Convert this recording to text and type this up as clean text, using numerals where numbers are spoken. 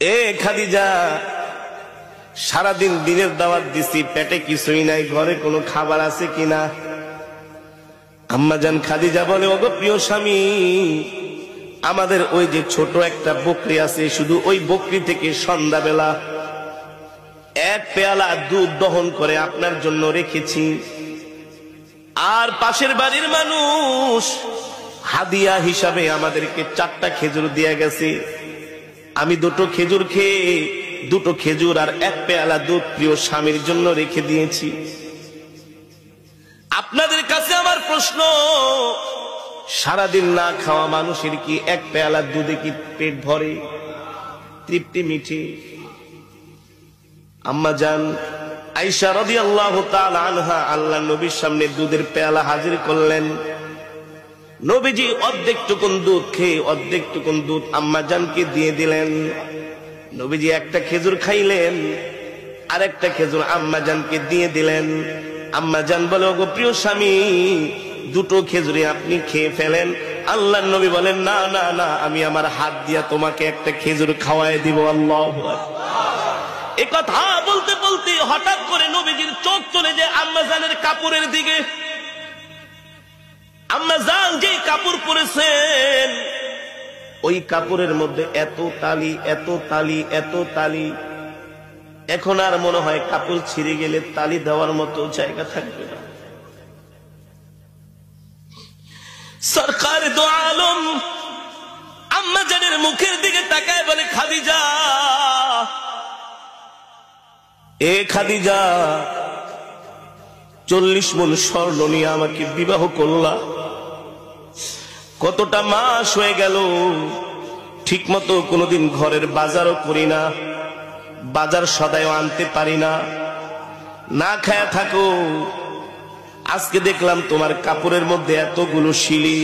এ খাদিজা, সারাদিন দিনের দাওয়াত দিছি, পেটে কিছুই নাই, ঘরে কোনো খাবার আছে কিনা? আম্মাজান খাদিজা বলে, ওগো প্রিয় স্বামী, আমাদের ওই যে ছোট একটা বকরি আছে, শুধু ওই বকরি থেকে সন্ধ্যাবেলা এক পেয়ালা দুধ দহন করে আপনার জন্য রেখেছি। আর পাশের বাড়ির মানুষ হাদিয়া হিসাবে আমাদেরকে 4টা খেজুর দিয়ে গেছে। আমি 2টো খেজুর খেয়ে 2টো খেজুর আর এক পেয়ালা দুধ প্রিয় স্বামীর জন্য রেখে দিয়েছি। আপনাদের কাছে আমার প্রশ্ন, সারাদিন না খাওয়া মানুষের কি এক পেয়ালা দুধে কি পেট ভরে, তৃপ্তি মিঠে? আম্মা জান আয়েশা রাদিয়াল্লাহু তাআলা আনহা আল্লাহর নবীর সামনে দুধের পেয়ালা হাজির করলেন। নবীজি অর্ধেকটুকুন দুধ খেয়ে অর্ধেকটুকুন দুধ আম্মা জানকে দিয়ে দিলেন। নবীজি একটা খেজুর খাইলেন, আর একটা খেজুর আম্মা জানকে দিয়ে দিলেন। আম্মা জান বলে, ওগো প্রিয় স্বামী, 2টো খেজুরে আপনি খেয়ে ফেলেন। আল্লাহর নবী বলেন, না না না, আমি আমার হাত দিয়া তোমাকে একটা খেজুর খাওয়ায় দিব। আল্লাহু আকবার। এ কথা বলতে বলতে হঠাৎ করে নবীজির চোখ চলে যায় আম্মা জানের কাপড়ের দিকে। আম্মা জান যে কাপড় পরেছেন, ওই কাপড়ের মধ্যে এত তালি, এত তালি, এত তালি, এখন আর মনে হয় কাপড় ছিঁড়ে গেলে তালি দেওয়ার মতো জায়গা থাকবে না। সরকার দো আলম আম্মা জানের মুখের দিকে তাকায় বলে, খাদিজা, এ খাদিজা, 40 মণ স্বর্ণ নিয়ে আমাকে বিবাহ করলা, কতটা মাস হয়ে গেল, ঠিক মতো কোনোদিন ঘরের বাজারও করি না, বাজার সদাইও আনতে পারি না, না খায়া থাকো। আজকে দেখলাম তোমার কাপড়ের মধ্যে এতগুলো শিলি,